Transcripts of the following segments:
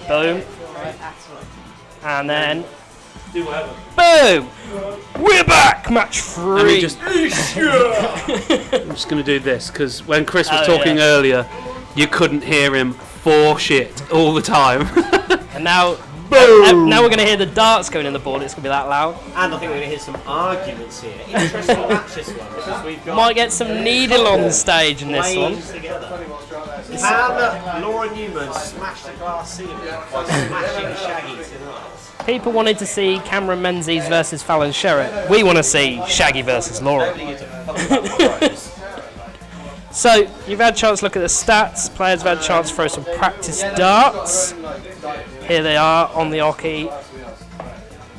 Boom. And then... Boom! We're back! Match 3! I'm just going to do this, because when Chris was talking earlier, you couldn't hear him for shit all the time. And now... Boom! Now we're going to hear the darts going in the board. It's going to be that loud. And I think we're going to hear some arguments here. Interesting match this one, because we've got... Might get some needle on stage in this one. Can Laura Newman smash the glass ceiling by smashing Shaggy tonight? People wanted to see Cameron Menzies versus Fallon Sherritt. We want to see Shaggy versus Laura. So, you've had a chance to look at the stats. Players have had a chance to throw some practice darts. Here they are on the hockey.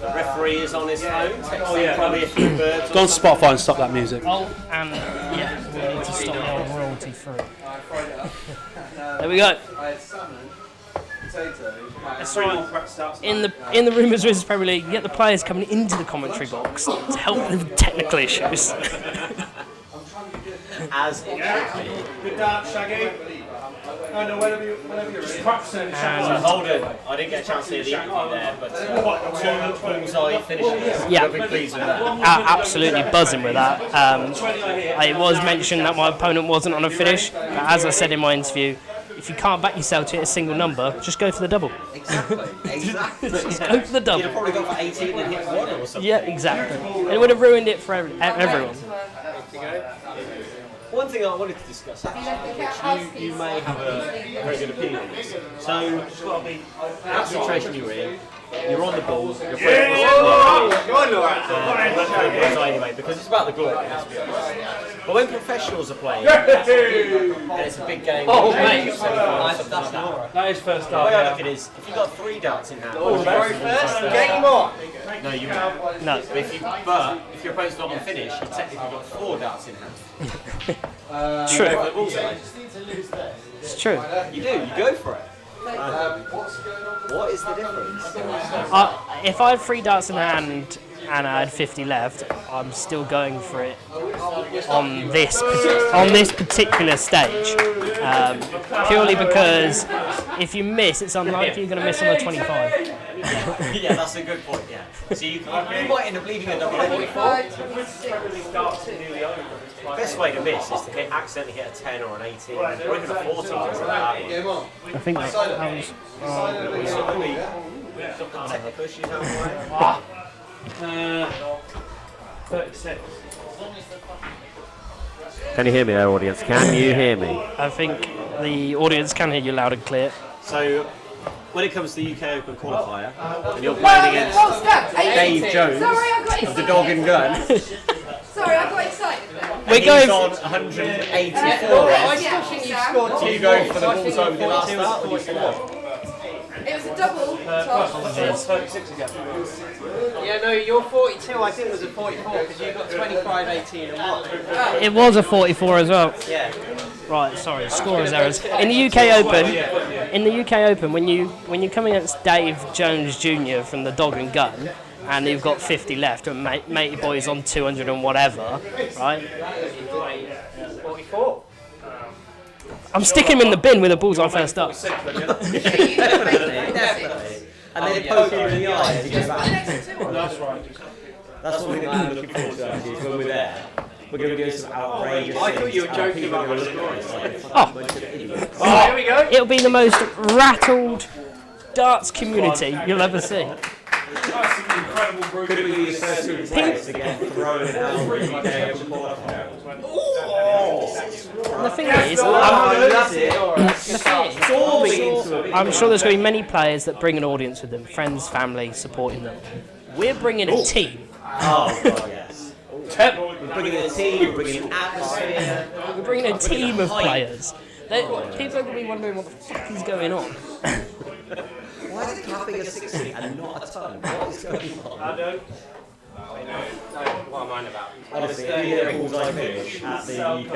The referee is on his phone. Probably a few birds. Go on Spotify and stop that music. Oh, and yeah, we need to stop the old royalty free. There we go. That's right. In the Rumours versus Premier League, you get the players coming into the commentary box to help them with technical issues. As it should be. Good dance, Shaggy. No, whenever you're ready. Hold on. I didn't get a chance to hear the interview there, but 2 bullseye finishes. Yeah. You'll be pleased with that. Absolutely buzzing with that. It was mentioned that my opponent wasn't on a finish, but as I said in my interview, if you can't back yourself to hit a single number, just go for the double. Exactly. Just go for the double. You'd have probably gone for 18 and hit 1 or something. Yeah, exactly. And it would have ruined it for everyone. One thing I wanted to discuss, actually, which you may have a very good opinion on this. So, that situation you were in, you're on the ball, you're playing anyway, because it's about the glory, let's be honest. But when professionals are playing, and it's a big game, mate. That is first the way I look at it is, if you've got 3 darts in hand, Game on. no, you won't. No. But if your opponent's not on finish, you technically got 4 darts in hand. True. Bullseye. It's true. You do, you go for it. What is the difference? If I had 3 darts in hand and I had 50 left, I'm still going for it on this particular stage. Purely because if you miss, it's unlikely you're going to miss on the 25. Yeah, that's a good point, yeah. So you might end up leaving a double 44. Best way to miss is to accidentally hit a 10 or an 18, or even a 14. I think that was... Technical issues out of the way. 36. Can you hear me there, audience? Can you hear me? I think the audience can hear you loud and clear. So, when it comes to the UK Open qualifier, and you're playing against Dave Jones of the Dog and Gun, Sorry, I got excited then. We're going on 184. I still think you scored. Do you go for the bullseye with your last start, or do you still It was a double top. 36 again. Yeah, no, your 42 I think was a 44 because you got 25, 18 and 1. It was a 44 as well. Yeah. Right, sorry, scorer's errors. In the UK Open, when you come against Dave Jones Jr. from the Dog and Gun, and you've got 50 left, and matey boy's on 200 and whatever, right? 44. I'm sticking him in the bin with a bullseye first up. Definitely. And then poke him in the eye and he goes back. That's right. That's one thing I'm looking forward to, actually, is when we're there. We're going to do some outrageous I thought you were joking about my stories. Here we go. It'll be the most rattled darts community you'll ever see. That's an incredible group. Could we use those two players to get thrown out of the UK Open qualifier? And the thing is, I'm sure there's going to be many players that bring an audience with them, friends, family, supporting them. We're bringing a team. Oh, God, yes. We're bringing a team, we're bringing an atmosphere. We're bringing a team of players. People are going to be wondering what the fuck is going on. Why is it clapping a 60 and not a ton? What is going on? I don't. What am I about? Honestly, if you hear a bullseye finish at the UK,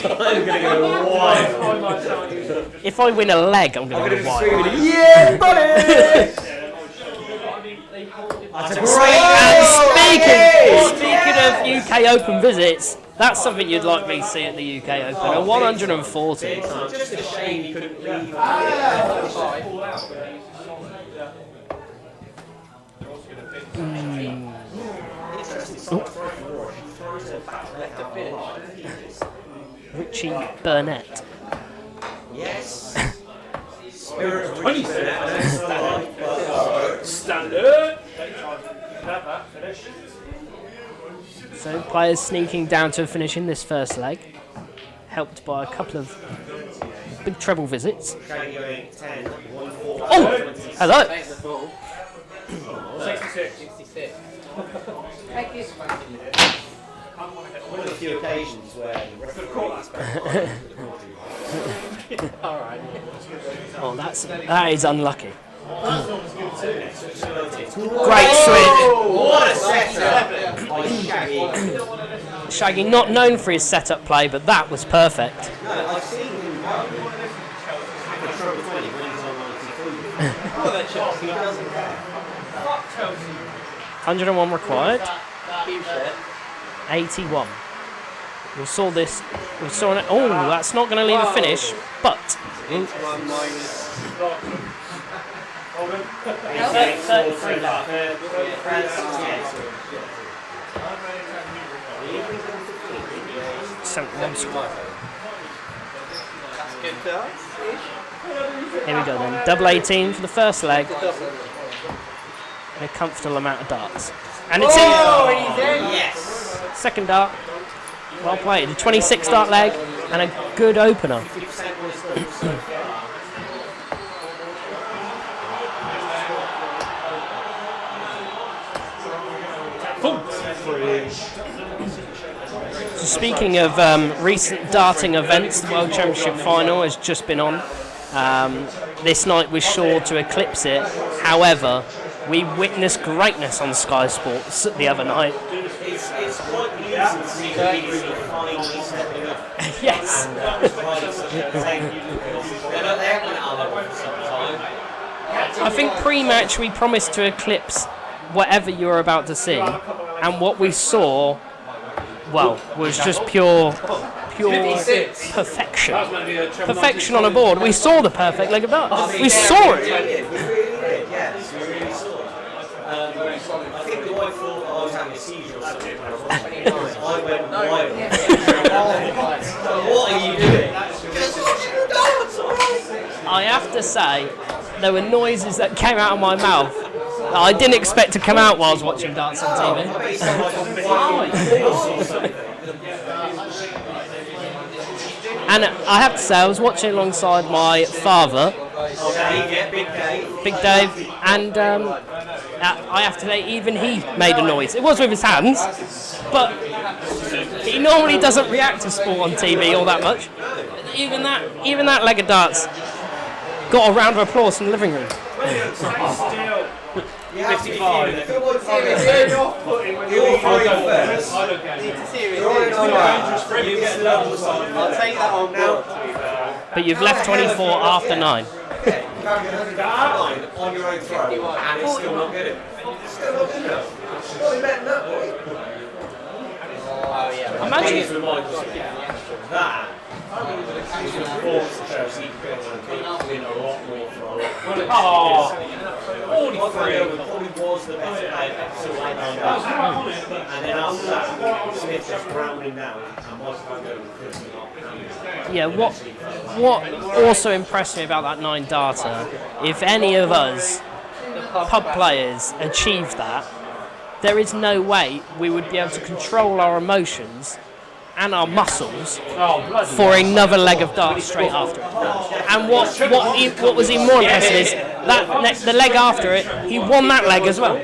I'm going to go wild. If I win a leg, I'm going to go wild. Yeah, buddy! That's a great And speaking of UK Open visits, That's something you'd likely see at the UK Open. A 140. Just a shame you couldn't leave. Richie Burnett. Yes. Spirit of Richie Burnett. Standard. So players sneaking down to a finish in this first leg, helped by a couple of big treble visits. Shaggy going 10, 1, 4. Oh, hello. 66. 66. Thank you. One of the few occasions where the referee Oh, that is unlucky. Great swing. What a setup by Shaggy. Shaggy not known for his setup play, but that was perfect. No, I've seen him go for trouble 20 when he's on 92. Oh, that shot. He doesn't care. 101 required. Keep it. 81. We saw this. We saw it. Oh, that's not going to leave a finish, but. Into 1 minus. That's Good to us. Here we go then. Double 18 for the first leg. And a comfortable amount of darts. And it's in. Yes. Second dart. Well played. A 26 dart leg and a good opener. So speaking of recent darting events, the World Championship final has just been on. This night was sure to eclipse it. However, we witnessed greatness on Sky Sports the other night. It's quite amusing to see the really finely stepping up. Yes. I think pre-match we promised to eclipse whatever you were about to see, and what we saw, well, was just pure perfection. Perfection on a board. We saw the perfect leg of darts. We saw it. Yes, we really saw it. I think the wife thought I was having a seizure or something. I went wild. What are you doing? I have to say, there were noises that came out of my mouth that I didn't expect to come out while I was watching darts on TV. And I have to say, I was watching alongside my father, Big Dave, and I have to say, even he made a noise. It was with his hands, but he normally doesn't react to sport on TV all that much. Even that leg of darts got a round of applause from the living room. 55. I'll take that on board. But you've left 24 after 9. On your own throw, and it's still not good enough. Still not good enough. What are you betting that, boy? Imagine That was a performance that shows he could win a lot more for a lot more. Probably was the best player ever. And then after that, Smith just ground him down and was going to go. yeah, what also impressed me about that 9 darter, if any of us pub players achieved that, there is no way we would be able to control our emotions and our muscles for another leg of darts straight after it. And what was even more impressive is that the leg after it, he won that leg as well.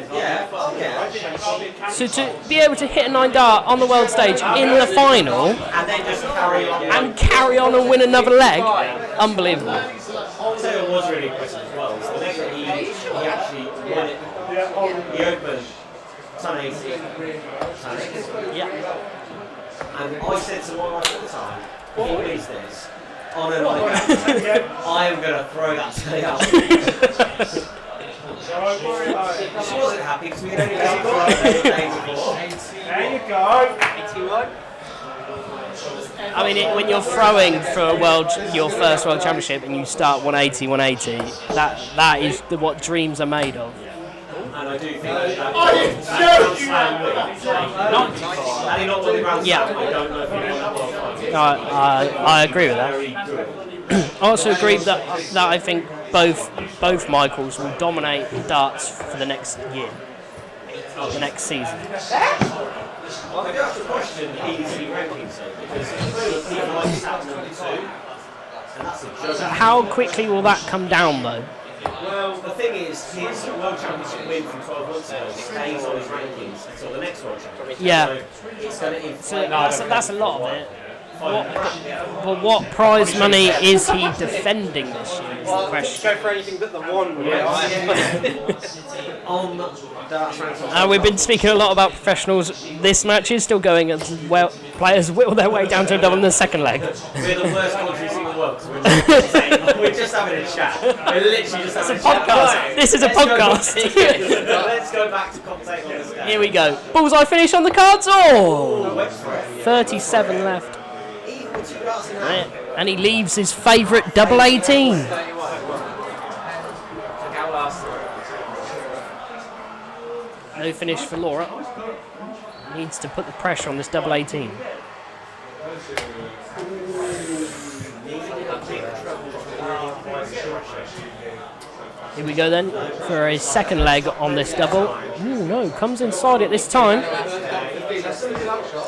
So to be able to hit a 9 dart on the world stage in the final And then just carry on and win another leg, unbelievable. I'll tell you what was really impressive as well is the leg that he actually won it. He opened 1080. Yeah. And I said to my wife at the time, what is this? On a night, I am going to throw that telly out. She wasn't happy because we had only got it the day before. There you go. 81. I mean, when you're throwing for your first world championship and you start 180, that is what dreams are made of. And I do think that Yeah. I don't know if he won that I agree with that. I also agree that I think both Michaels will dominate darts for the next year, the next season. Well, I do have to question the EDC rankings though, because he might sat number 2, and that's a joke. How quickly will that come down though? Well, the thing is, his World Championship win from 12 months ago stays on his rankings until the next World Championship. Yeah. So it's going to So that's a lot of it. What prize money is he defending this year? Is the question. Go for anything but the one. on darts rankings. We've been speaking a lot about professionals. This match is still going as well. Players whittle their way down to a double in the second leg. We're the worst countries in the world because we're just having a chat. We're literally just having a chat. Podcast. This is a podcast. Let's go back to commentating on this game. Here we go. Bullseye finish on the cards. Oh! 37 left. And he leaves his favourite double 18. No finish for Laura. Needs to put the pressure on this double 18. Here we go then for a second leg on this double. Ooh, no, comes inside it this time.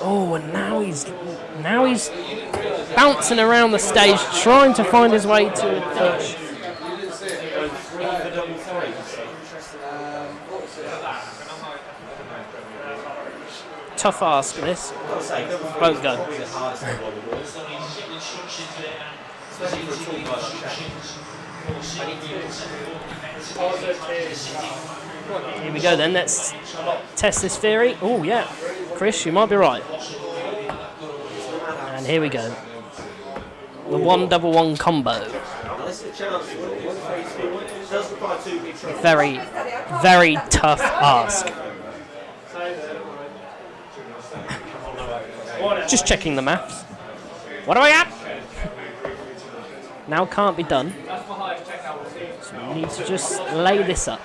Oh, and now he's bouncing around the stage, trying to find his way to a finish. Tough ask, this. Won't go. Here we go then, let's test this theory. Oh yeah, Chris, you might be right. And here we go. The 1-1-1 combo. Very, very tough ask. Just checking the maths. What do I got? Now can't be done. So we need to just lay this up.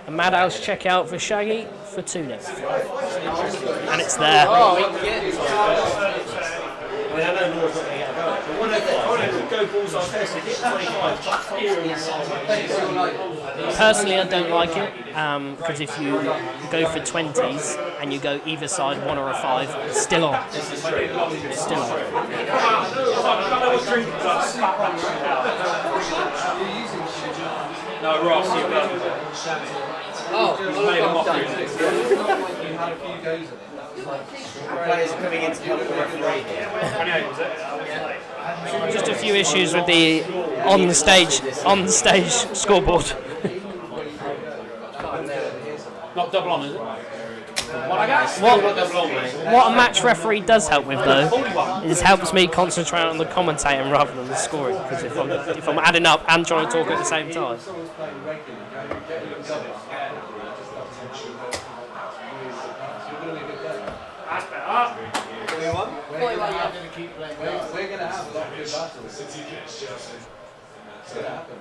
A Madhouse check out for Shaggy for 2-0. And it's there. Personally, I don't like it because if you go for 20s and you go either side 1 or a 5, it's still on. It's still on. No, Ross, you've got. He's made a mockery of this. Players coming in to help the referee here. Just a few issues with the on the stage scoreboard. Not double on, is it? What a match referee does help with though is helps me concentrate on the commentating rather than the scoring, because if I'm adding up and trying to talk at the same time. We're going to have a lot of good battles. It's going to happen.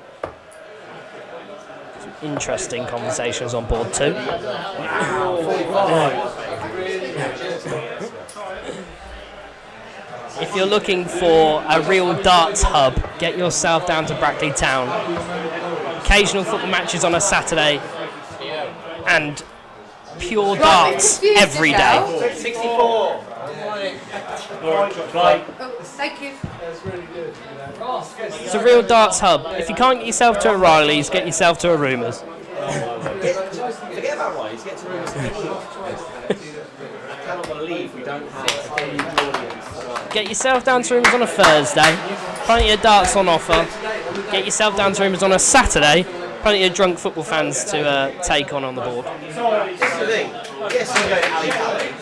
Interesting conversations on board too. If you're looking for a real darts hub, get yourself down to Brackley Town. Occasional football matches on a Saturday and pure darts every day. 64. Oh, thank you. It's a real darts hub. If you can't get yourself to O'Reilly's, get yourself to a Rumours. Forget about Riley's, get to Rumours. I cannot believe we don't have a huge audience. Get yourself down to Rumours on a Thursday. Plenty of darts on offer. Get yourself down to Rumours on a Saturday. Plenty of drunk football fans to take on the board. This is the thing. Yes, you go to Ali Pally,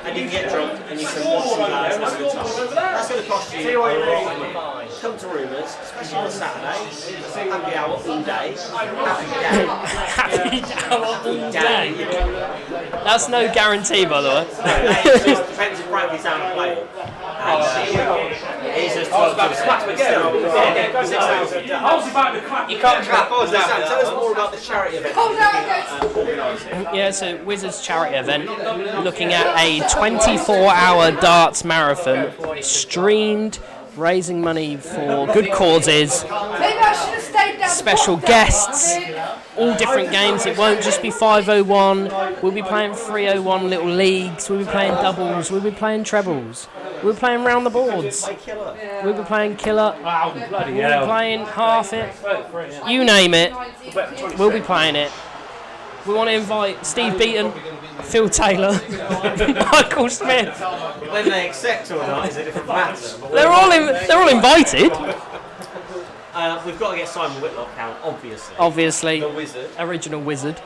and You can get drunk and you can watch some guys have a good time. That's going to cost you a lot of money. Come to Rumours, especially on a Saturday. Happy hour all day. Happy day. Happy hour all day. That's no guarantee, by the way. It just depends if Frankie's down and playing. And he's just 12 to 6 hours a day. You can't clap us Sam, out. tell us more about the charity event Oh, you're looking at organising. Yeah, so Wizards charity event, looking at a 24-hour darts marathon, streamed, raising money for good causes, Maybe I should have stayed down. special guests, all different games. It won't just be 501. We'll be playing 301 little leagues. We'll be playing doubles. We'll be playing trebles. We'll be playing round the boards. We'll be playing killer. Wow, bloody We'll be hell. playing half it. You name it. We'll be playing it. We want to invite Steve Beaton, Phil Taylor, Michael Smith. Whether they accept or not is a different matter. They're all invited. We've got to get Simon Whitlock out, obviously. Obviously, The Wizard. original Wizard.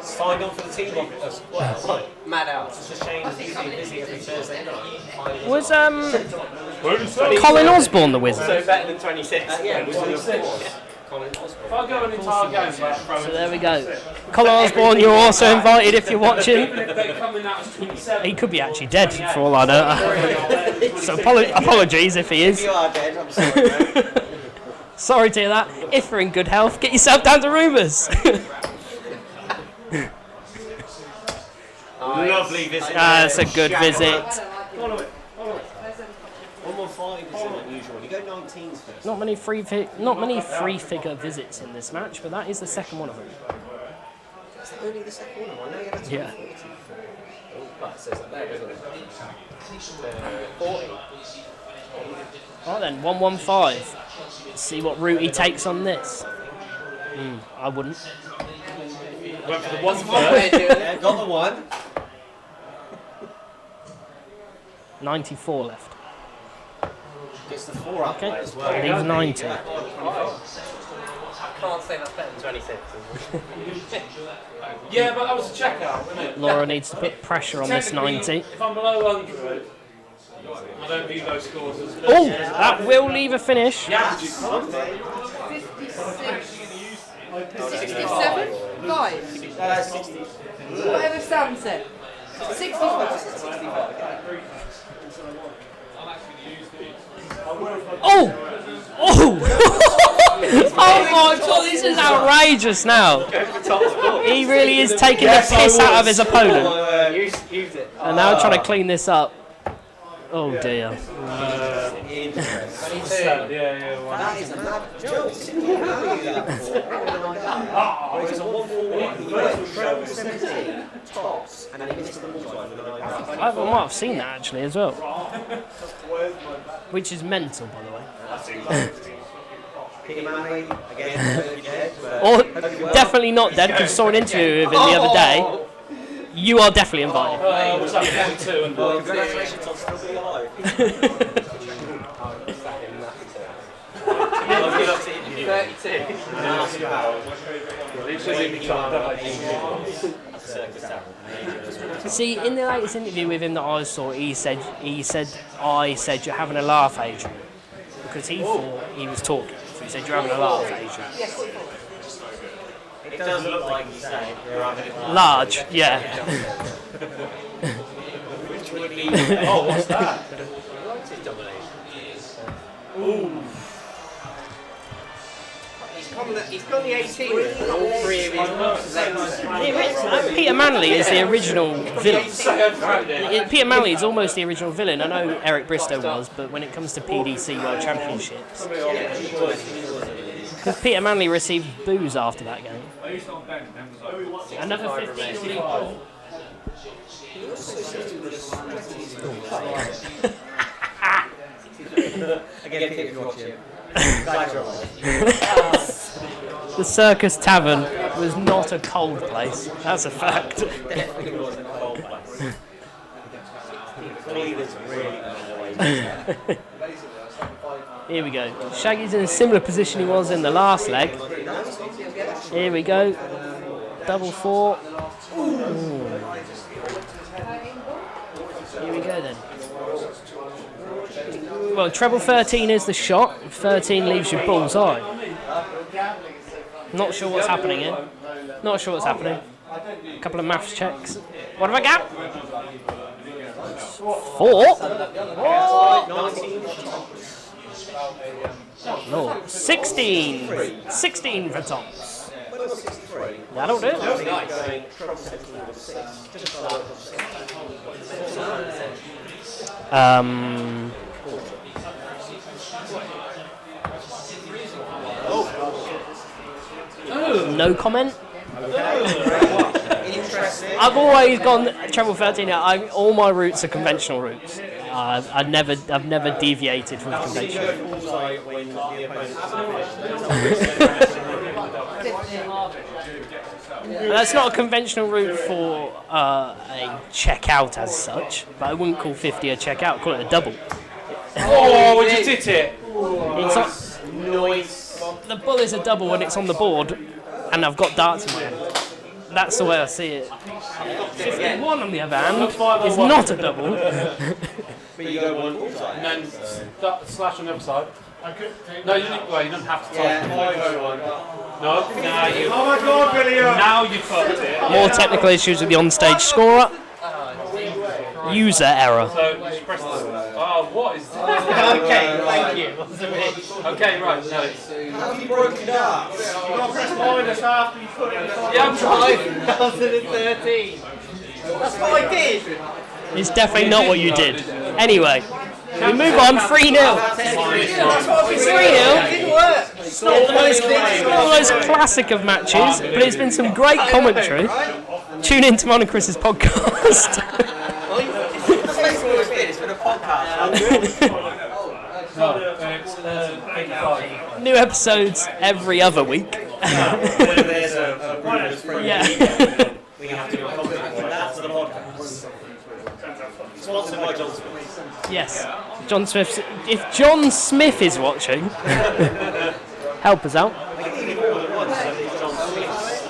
Signed on for the team as well. Mad out. It's a shame that he's been busy every Thursday night. Was Colin Osborne the Wizard? So better than 26. Yeah, Wizard of course. Colin Osborne. If I go an entire game without throwing So there we go. Colin Osborne, you're also invited if you're watching. they're coming out as 27. He could be actually dead for all I know. So apologies if he is. You are dead, I'm sorry, mate. Sorry to hear that. If you're in good health, get yourself down to Rumours. Lovely visit. That's a good visit. Follow it. 115 is unusual. You go 19s first. Not many free-figure visits in this match, but that is the second one of them. It's only the second one. I know you had a Yeah. 40. But it says that there, doesn't it? 40. Right then, 115. Let's see what route he takes on this. I wouldn't. Went for the one first. Yeah, got the one. 94 left. Gets the 4 up Okay, as well. leaves 90. I can't say that's better than 26. Yeah, but that was a checkout, wasn't it? Laura needs to put pressure on this 90. If I'm below 100, I don't view those scores as Oh, that will leave a finish. 57? 5? 60. Whatever Sam said. 65. Oh! Oh! Oh my god, this is outrageous now. He really is taking the piss out of his opponent. Use it. And now trying to clean this up. Oh dear. Interesting. Yeah, one. That is a mad joke. It was a 141. He went from 17 tops and then he missed the multiplier with a 9. I might have seen that actually as well. Which is mental, by the way. Peter Manley, again, dead. Or definitely not dead, because I saw an interview with him the other day. You are definitely invited. Was that 42 and Well, congratulations on still being alive. Lovely luck to interview. 32. See, in the latest interview with him that I saw, he said, I said, you're having a laugh, Adrian. Because he thought he was talking. So he said, you're having a laugh, Adrian. It does look like you say you're having it. Large, yeah. oh, what's that? He's got the 18 with all 3 of his legs. Peter Manley is the original villain. Peter Manley is almost the original villain. I know Eric Bristow was, but when it comes to PDC World Championships, because Peter Manley received boos after that game. Another 15 league ball. Again, if you're watching. The Circus Tavern was not a cold place. That's a fact. Definitely wasn't a cold place. Leaders really Here we go. Shaggy's in a similar position he was in the last leg. Here we go. Double 4. Ooh. Here we go then. Well, treble 13 is the shot. 13 leaves you bullseye. Not sure what's happening here. Not sure what's happening. A couple of maths checks. What have I got? 4? No, 16. 16 for tops. That'll do. No comment. I've always gone treble 13. All my routes are conventional routes. I've never deviated from conventional. That's not a conventional route for a checkout as such, but I wouldn't call 50 a checkout. I'd call it a double. Oh, we just hit it. It's the bull is a double when it's on the board, and I've got darts in my hand. That's the way I see it. 51 on the other hand is not a double. But you go one bullseye. And then slash on the other side. No, you don't have to Yeah, type. 501. No, now you. Oh my god, Billy! Now you fucked it. More technical issues with the on-stage scorer. User error. So just press this. Oh, what is this? Okay, thank you. Okay, right. No, it's. Have you broken darts? You gotta press minus after you put it in. Yeah, I'm trying. 2013. That's what I did. It's definitely not what you did. Anyway, we move on. 3-0. It's 3-0. Didn't work. It's not the most classic of matches, but it's been some great commentary. Tune in to mine and Chris's podcast. It's been a podcast. New episodes every other week. There's a bonus for Yeah. we have to do a comment. That's the podcast. Sponsored by John Smith. Yes, John Smith. If John Smith is watching, help us out. I can even more than once, so it's John Smith's.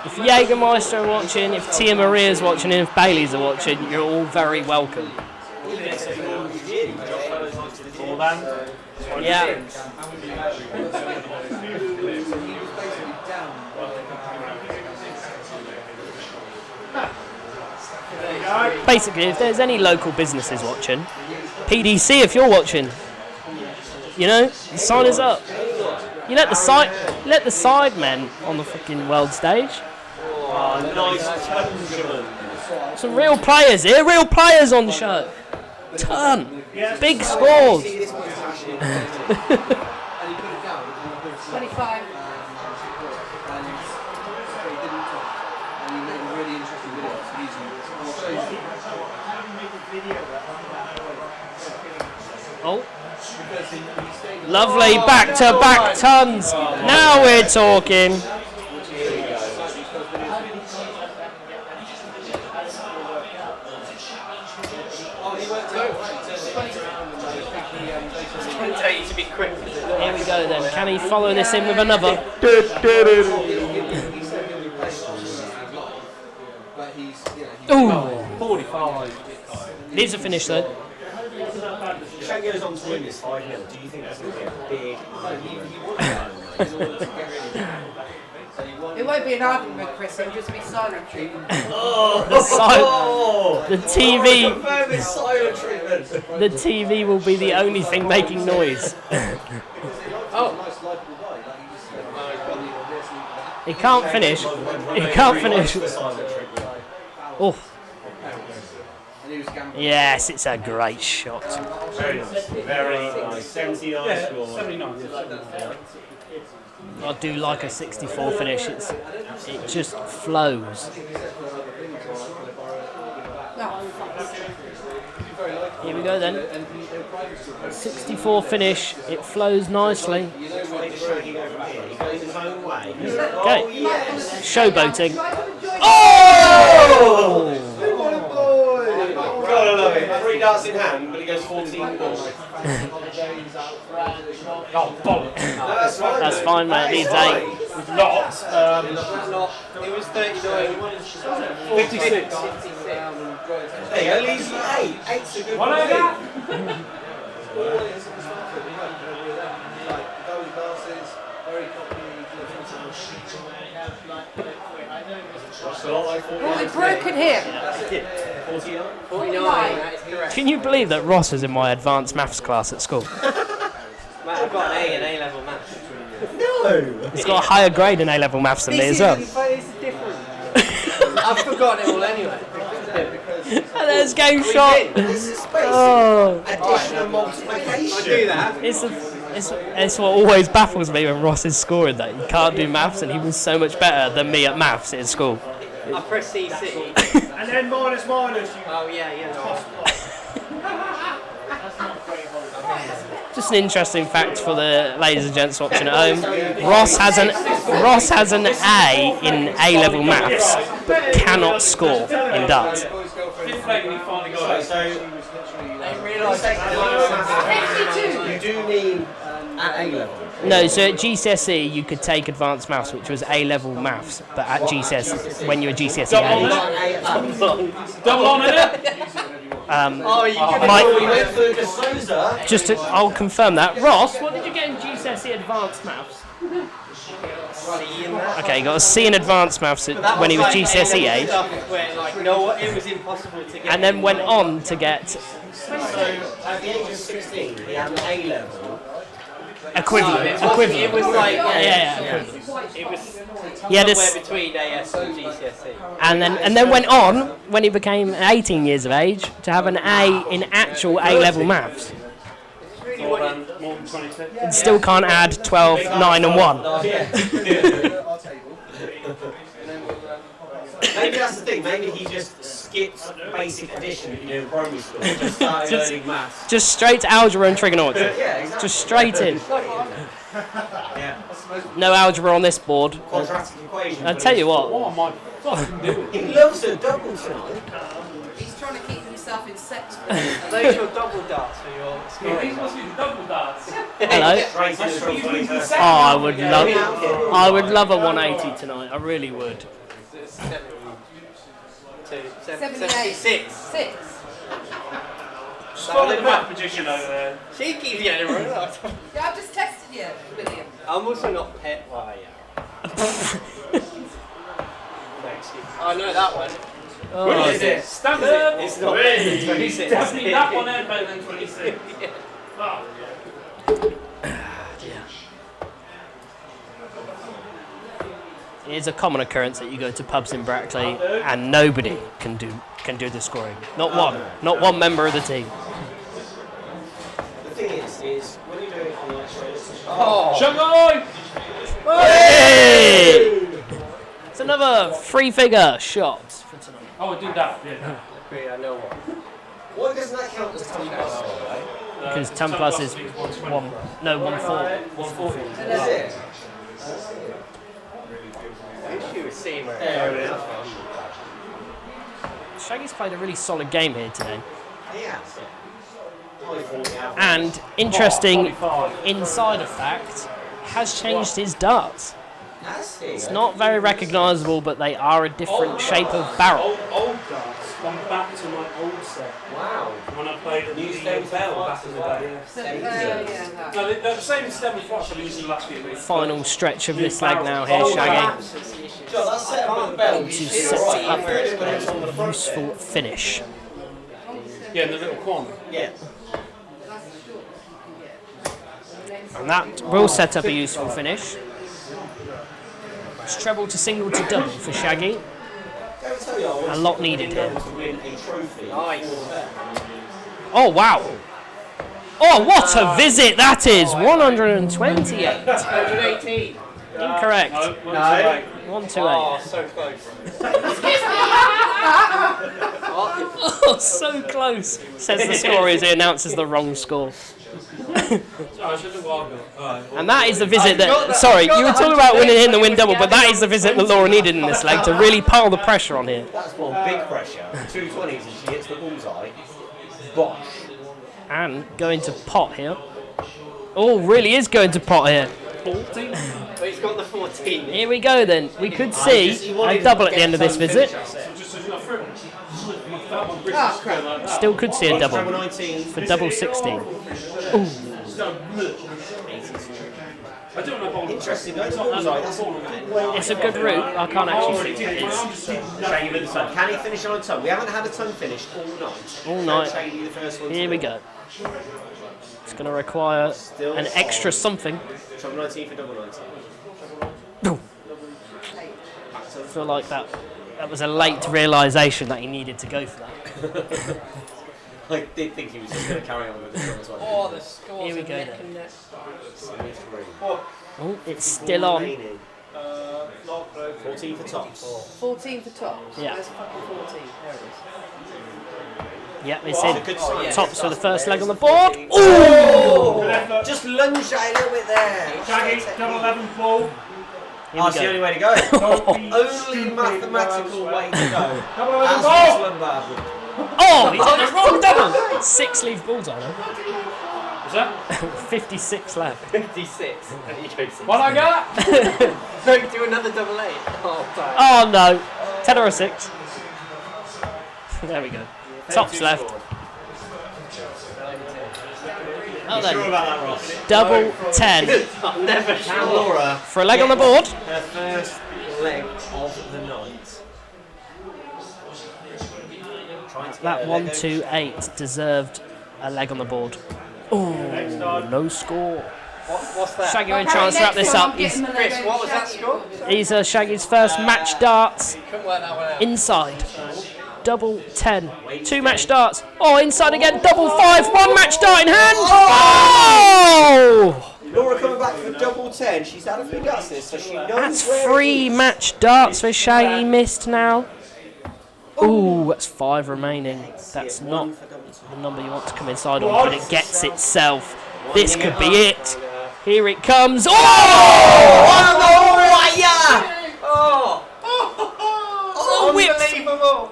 If Jägermeister are watching, if Tia Maria's watching, and if Bailey's are watching, you're all very welcome. Yeah. Basically, if there's any local businesses watching, PDC, if you're watching, you know, sign us up. You let the side men on the fucking world stage. Oh, nice Benjamin. Some real players here, real players on the show. Ton, big scores. 25. Oh, lovely back-to-back tons. Now we're talking. To be quick. Here we go then. Can he follow this in with another? Ooh. 45. Needs a finish though. Shaggy goes on to win this 5-0. Do you think that's going to be a big It won't be an argument, Chris, it'll just be silent treatment. The TV. Confirm it's silent treatment. The TV will be the only thing making noise. He can't finish. He can't finish. Oh. Yes, it's a great shot. Very nice. 79 score. 79. I do like a 64 finish. It just flows. Here we go then. 64 finish. It flows nicely. Okay. Showboating. Oh! Gotta love it. 3 darts in hand, but he goes 14 balls. Oh, bollocks. That's fine. That's fine, mate. It needs 8. with lots. It was 39. 56. Hey, at least 8. 8's a good one. What, we broken here? 49, that is correct. Can you believe that Ross is in my advanced maths class at school? Matt, I've got an A in A-level maths. No! He's got a higher grade in A-level maths than me as well. This is different. I've forgotten it all anyway. And there's game shot. This is basically Oh, addition and multiplication. I do that. it's what always baffles me when Ross is scoring that he can't do maths, and he was so much better than me at maths in school. I press CC. And then minus. Oh yeah. Just an interesting fact for the ladies and gents watching at home. Ross has an A in A-level maths, but cannot score in darts. You do mean at A level. No, so at GCSE you could take advanced maths, which was A-level maths, but at GCSE, when you were GCSE age. Double on it. I'll confirm that. Ross, what did you get in GCSE advanced maths? Okay, he got a C in advanced maths when he was GCSE age, It was impossible to get. and then went on to get So at the age of 16, he had an A level. equivalent. It Equivalent. was like Yeah. It was He had a somewhere s- between AS and GCSE. and then went on when he became 18 years of age to have an A in actual A-level maths. More than 22. And still can't add 12, 9 and 1. Maybe that's the thing. Maybe he just skipped basic addition in primary school. Just started learning maths. Just straight to algebra and trigonometry. Yeah, exactly. Just straight in. Yeah. No algebra on this board. Quadratic equation. I'll tell you what. What am I fucking doing? He loves a double tonight. He's trying to keep himself in sex. Are those your double darts for your scoring? Hello. Right, so from 21st. Oh, I would love a 180 tonight. I really would. 76. 6. Spot the math magician over there. She keeps getting it right. Yeah, I've just tested you, William. I'm also not pet. Why? I know that one. Oh, Is it? Standard. It's not better than 26. Definitely that one ain't better than 26. Oh. it is a common occurrence that you go to pubs in Brackley and nobody can do the scoring. Not one member of the team. The thing is when you do it on the Shaggy! Hey! It's another three-figure shot for tonight. Oh, we'll do that. Yeah. I know what. why doesn't that count as 10 plus, by the way? Because 10 plus is 140. Is it? I wish you were seeing where There it is. Shaggy's played a really solid game here today. Yeah. And interesting insider fact, has changed his darts. It's not very recognisable, but they are a different shape of barrel. Old darts. Gone back to my old set. Wow. When I played at New Stem Bell back in the day. Yeah. No, they're the same stem and flash I've been using the last few weeks. Final stretch of this leg now here, Shaggy. Joe, that set up the bell. To set up a useful finish. Yeah, the little quant. Yeah. And that will set up a useful finish. It's treble to single to double for Shaggy. A lot needed here. Nice. Oh, wow. Oh, what a visit that is! 128. 118. Incorrect. No. 128. Oh, so close. Oh, so close, says the scorer as he announces the wrong score. And that is the visit that... Sorry, you were talking about winning in the win double, but that is the visit that Laura needed in this leg to really pile the pressure on here. That's one big pressure. 220s and she hits the bullseye. Bosh. And going to pot here. Oh, really is going to pot here. 14? But he's got the 14. Here we go then. We could see a double at the end of this visit. Oh, crap. Still could see a Treble double 19. for double 16. Interesting, though. It's bullseye. That's a good way. It's a good route. I can't actually see it. Shaggy with the ton. Can he finish on a ton? We haven't had a ton finish all night. All night. Shaggy the first one. Here we go. It's going to require an extra something. Treble 19 for double 19. I feel like that was a late realisation that he needed to go for that. I did think he was just going to carry on with the drum as well. Oh, the scores Here we are go neck then. and neck. Oh, it's still on. 14 for tops. 14 for tops. Yeah. Where's fucking 14? There it is. Yep, it's That's a in. good sign. Tops for the first leg on the board. Oh! Just lunge a little bit there. Shaggy, double 11 full. Here That's we the only go. way to go. Only mathematical way to go. Double 11 As full. was Lombard. Oh, he's got the wrong double. 6 leaf bullseye now. What's that? 56 left. 56. What I got? No, do another double 8. Oh, fine. Oh no. 10 or a 6. There we go. Tops left. Oh, Sure then. about that, Ross? Double 10 I'm never Can sure. Laura for a leg on the board. her first leg of the night? Trying to get That her leg 1, over. 2, 8 deserved a leg on the board. Oh, no score. What's that? Shaggy and chance to wrap this up. Chris, what was that score? He's Shaggy's first match darts Couldn't work that one out. inside. Double 10. 2 match darts. Oh, inside again. Double 5. 1 match dart in hand. Oh! Laura coming back for double 10. She's had a few guts this, so she knows That's where 3 it is. match darts for Shaggy missed now. Ooh, that's 5 remaining. That's not the number you want to come inside on, but it gets itself. This could be it. Here it comes. Oh! Oh! Oh, whip! Unbelievable!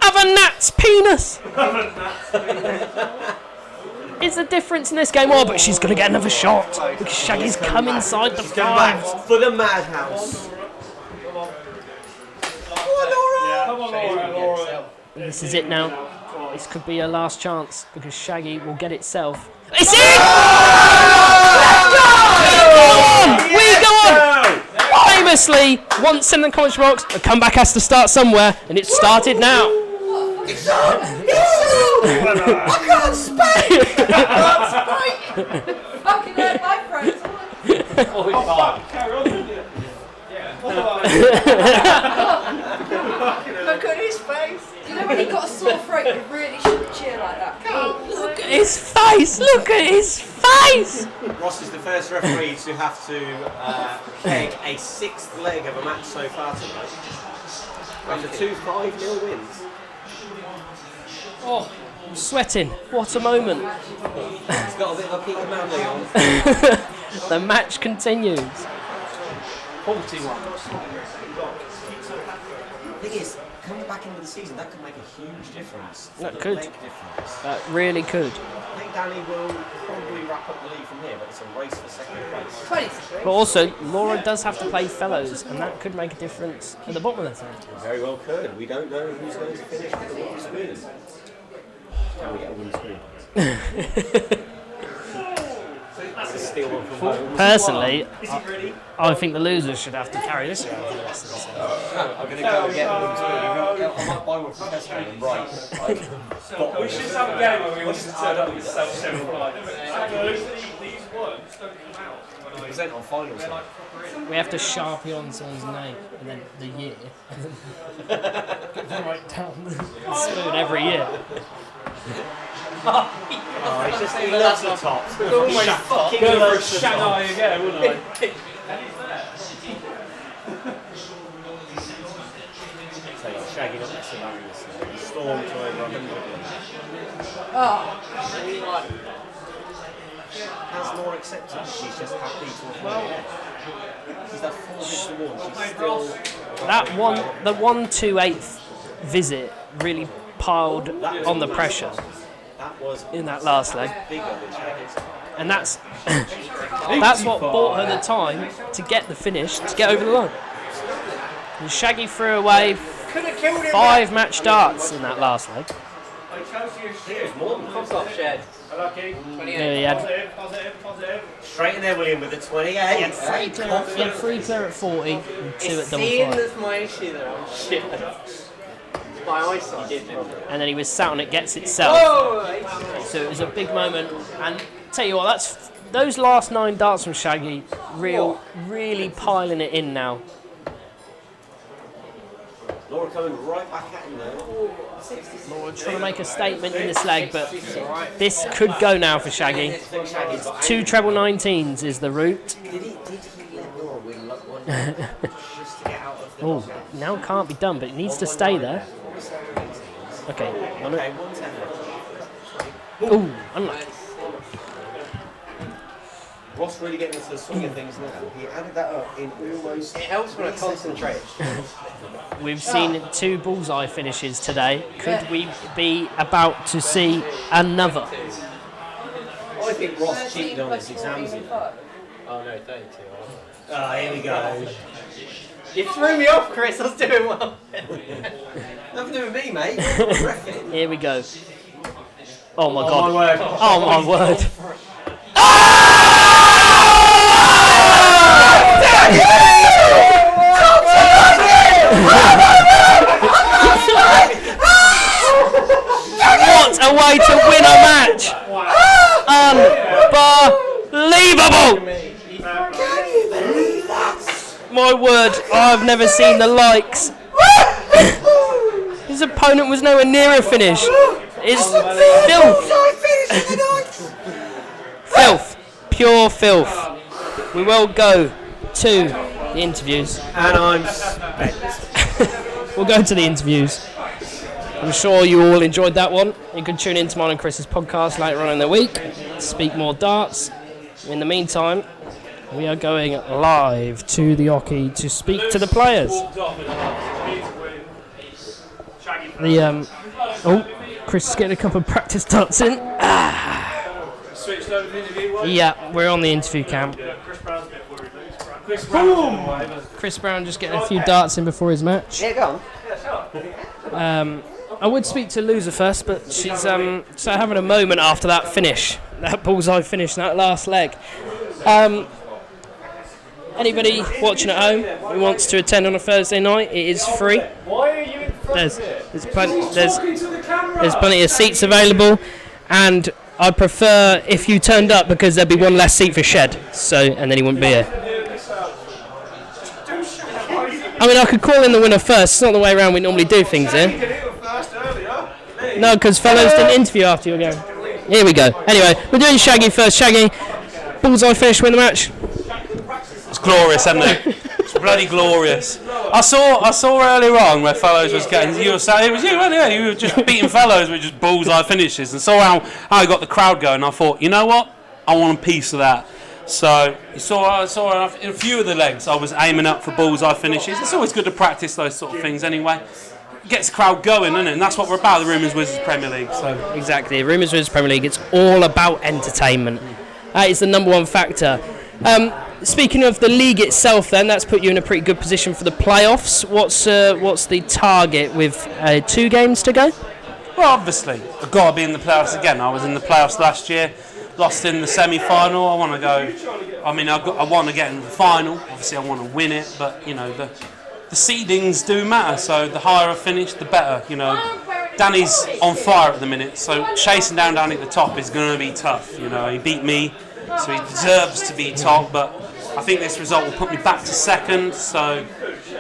Of a gnat's penis! Is the difference in this game? Oh, but she's going to get another shot because Shaggy's come inside the She's coming back 5. for the madhouse. Come on, Laura. This is it now. This could be her last chance because Shaggy will get itself. It's in! We go on! Famously, once in the comment box, the comeback has to start somewhere, and it started now. Fucking hurt my friends. Look at his face! You know when he got a sore throat, you really shouldn't cheer like that. Look at his face! Look at his face! Ross is the first referee to have to peg a 6th leg of a match so far tonight. After 2 5-0 wins. Oh, I'm sweating. What a moment. He's got a bit of a Peter Manley on. The match continues. 41. The thing is, coming back into the season, that could make a huge difference. That The could. leg difference. That really could. I think Danny will probably wrap up the league from here, but it's a race for second place. 23. But also, Laura does have to play fellows, and that could make a difference at the bottom of the thing. Very well could. We don't know who's going to finish with the wooden spoon. Can we get a wooden spoon? That's a steal one from home. Personally, I think the losers should have to carry this around for the rest of the season. I'm going to go and get a wooden spoon. I might buy one from Tesco and write. We should have a game where we want to turn up with self-certified. Present on finals. We have to sharpie on someone's name and then the year, and then write down the spoon every year. Oh, he's just he loves the tops. Oh my fuck! Go for Shanghai again, wouldn't I? Shaggy not messing around with this. He stormed to over 100. Oh, Has more accepted. She's just happy to have she's that 4 hits to 1. She's still. That the 1-2-8 visit really piled on the pressure That was in that last leg. bigger than Shaggy's. and that's that's what bought her the time to get the finish, to get over the line. And Shaggy threw away 5 match darts in that last leg. Fuck off, Shed. Yeah, he had Straight in there, William, with the 28. He had 3 clear at 40 and 2 at double Seeing fly. that's my issue there. I'm shit. My eyesight. And then he was sat on it, gets itself. Oh! So it was a big moment. And tell you what, that's those last 9 darts from Shaggy, really piling it in now. Laura coming right back at him there. Laura trying to make a statement in this leg, but this could go now for Shaggy. 2 treble 19s is the route. Did he let Laura win one just to get out of the Oh, now can't be done, but it needs to stay there. Okay. Okay, 110 left. Oh, unlucky. Ross really getting into the swing of things now. He added that up in almost... It helps when I concentrate. We've seen 2 bullseye finishes today. Could we be about to see another? I think Ross cheated on his exams. Oh no, 32. Ah, here we go. You threw me off, Chris. I was doing well. Nothing to do with me, mate. Here we go. Oh my Oh god. my word. Oh my word. What a way to win a match! Unbelievable! My word, I've never seen the likes. His opponent was nowhere near a finish. It's filth. Filth. Pure filth. We will go to the interviews. And I'm spent. We'll go to the interviews. I'm sure you all enjoyed that one. You can tune in to mine and Chris's podcast later on in the week to speak more darts. In the meantime, we are going live to the Oki to speak to the players. Chris is getting a couple of practice darts in. Yeah, we're on the interview cam. Chris Brown just getting a few darts in before his match. Yeah, go on. I would speak to Loser first, but she's so having a moment after that finish, that bullseye finish, that last leg. Anybody watching at home who wants to attend on a Thursday night, it is free. Why are you in front There's plenty of seats available, and I'd prefer if you turned up because there'd be one less seat for Shed, and then he wouldn't be here. I mean, I could call in the winner first. It's not the way around we normally do things here. No, because fellows didn't interview after your game. Here we go. Anyway, we're doing Shaggy first. Shaggy, bullseye finish, win the match. It's glorious, isn't it? It's bloody glorious. I saw earlier on where Fellows was getting. You were saying it was you, weren't you? You were just beating Fellows with just bullseye finishes, and saw how I got the crowd going. I thought, you know what? I want a piece of that. So I saw in a few of the legs. I was aiming up for bullseye finishes. It's always good to practice those sort of things anyway. It gets the crowd going, isn't it? And that's what we're about, the Rumours Wizards Premier League. So Exactly, Rumours Wizards Premier League. It's all about entertainment. That is the number one factor. Speaking of the league itself, then that's put you in a pretty good position for the playoffs. What's the target with 2 games to go? Well, obviously, I've got to be in the playoffs again. I was in the playoffs last year, lost in the semi-final. I want to go. I mean, I want to get in the final. Obviously, I want to win it, but you know the seedings do matter. So the higher I finish, the better. You know, Danny's on fire at the minute, so chasing down Danny at the top is going to be tough. You know, he beat me, so he deserves to be top. But I think this result will put me back to second. So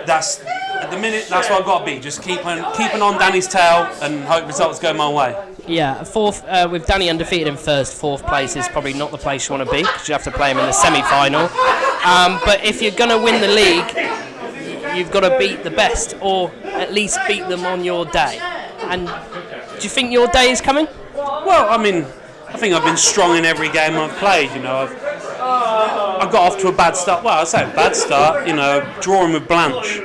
that's at the minute. That's what I've got to be. Just keeping on Danny's tail and hope results go my way. Yeah, fourth with Danny undefeated in first. 4th place is probably not the place you want to be because you have to play him in the semi-final. But if you're going to win the league, you've got to beat the best, or at least beat them on your day. And do you think your day is coming? Well, I mean, I think I've been strong in every game I've played. You know, I got off to a bad start. Well, I say a bad start. You know, drawing with Blanche.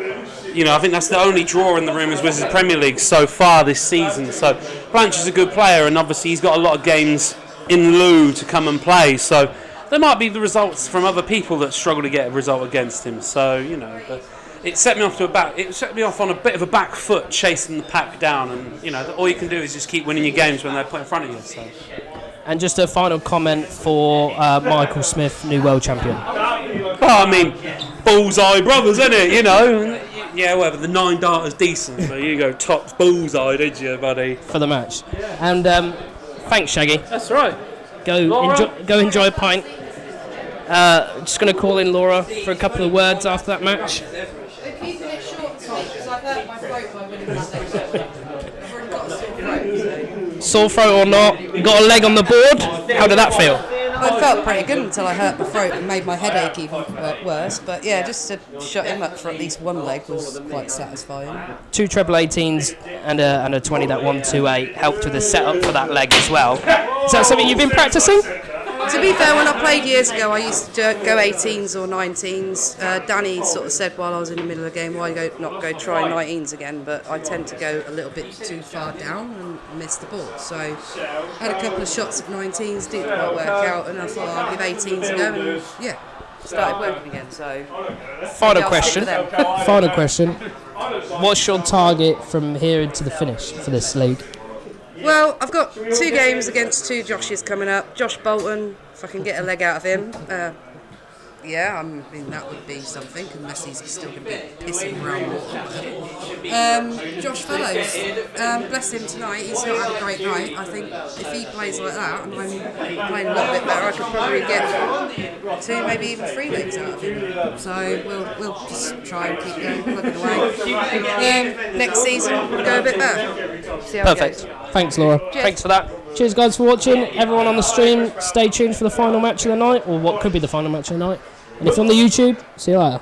You know, I think that's the only draw in the Rumours Wizards Premier League so far this season. So Blanche is a good player, and obviously he's got a lot of games in lieu to come and play. So there might be the results from other people that struggle to get a result against him. So, you know, but it set me off on a bit of a back foot, chasing the pack down, and you know, all you can do is just keep winning your games when they're put in front of you. So. And just a final comment for Michael Smith, new world champion. Well, I mean, bullseye brothers, isn't it? You know, yeah, whatever. The 9 darter's decent, so you go tops bullseye, did you, buddy? For the match. And thanks, Shaggy. That's right. Go enjoy a pint. Just going to call in Laura for a couple of words after that match. They're keeping it short tonight because I've hurt my throat by winning this stage. I've already got a sore throat. Sore throat or not, you got a leg on the board. How did that feel? I felt pretty good until I hurt my throat and made my headache even worse. But yeah, just to shut him up for at least one leg was quite satisfying. 2 treble 18s and a 20 that 128 helped with the setup for that leg as well. Is that something you've been practicing? To be fair, when I played years ago, I used to go 18s or 19s. Danny sort of said while I was in the middle of the game, why not go try 19s again? But I tend to go a little bit too far down and miss the ball. So I had a couple of shots at 19s, didn't quite work out, and I thought I'll give 18s a go, and yeah, started working again. So Final question. What's your target from here into the finish for this league? Well, I've got 2 games against 2 Joshes coming up. Josh Bolton, if I can get a leg out of him. Yeah, I mean, that would be something, unless he's still going to be pissing around water. Josh Fellows, bless him tonight, he's not had a great night. I think if he plays like that, and I'm playing a little bit better, I could probably get 2, maybe even 3 legs out of him. So we'll just try and keep going, plugging away. Next season, we'll go a bit better. See how it Perfect. goes. Thanks, Laura. Cheers. Thanks for that. Cheers, guys, for watching. Everyone on the stream, stay tuned for the final match of the night, or what could be the final match of the night. And if you're on the YouTube, see you later.